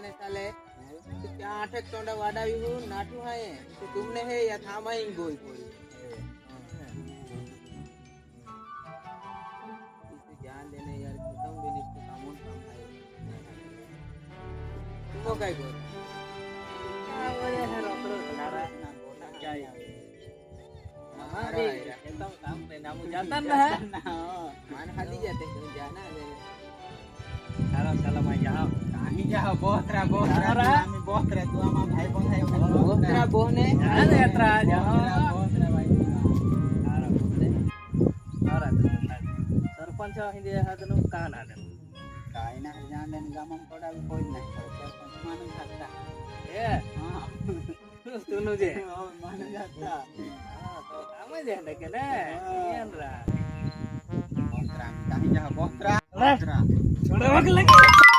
ने साले क्या आठे टोंडा वाडावी हूँ नाटू है तो तुमने है या थामा ही गोई कोई इसे ध्यान देने यार खत्म भी नहीं इसको कामों काम है तुमको क्या बोल वो ये है रोकड़ो नारा ना बोला क्या यार हमारे एकदम काम पे नाम जाता ना है मान खाली जाते हैं जाना है सारा साला मैं यहाँ कहीं जा बहुत रहा हमें बहुत रहा तू हमारा भाई कौन है बहुत तेरा बोहने जाने यात्रा जाओ बहुत रहा भाई सारा बोलते सारा सरपंच हिंदी हाथ नु कहाँ ना दे काय ना जान देन गामम पड़ा भी कोई नहीं सरपंच मान जाता ये हां तुनु जे मान जाता हां तो काम जे है के ने येन रा बहुत रहा कहीं जा बहुत रहा छोड़ लगे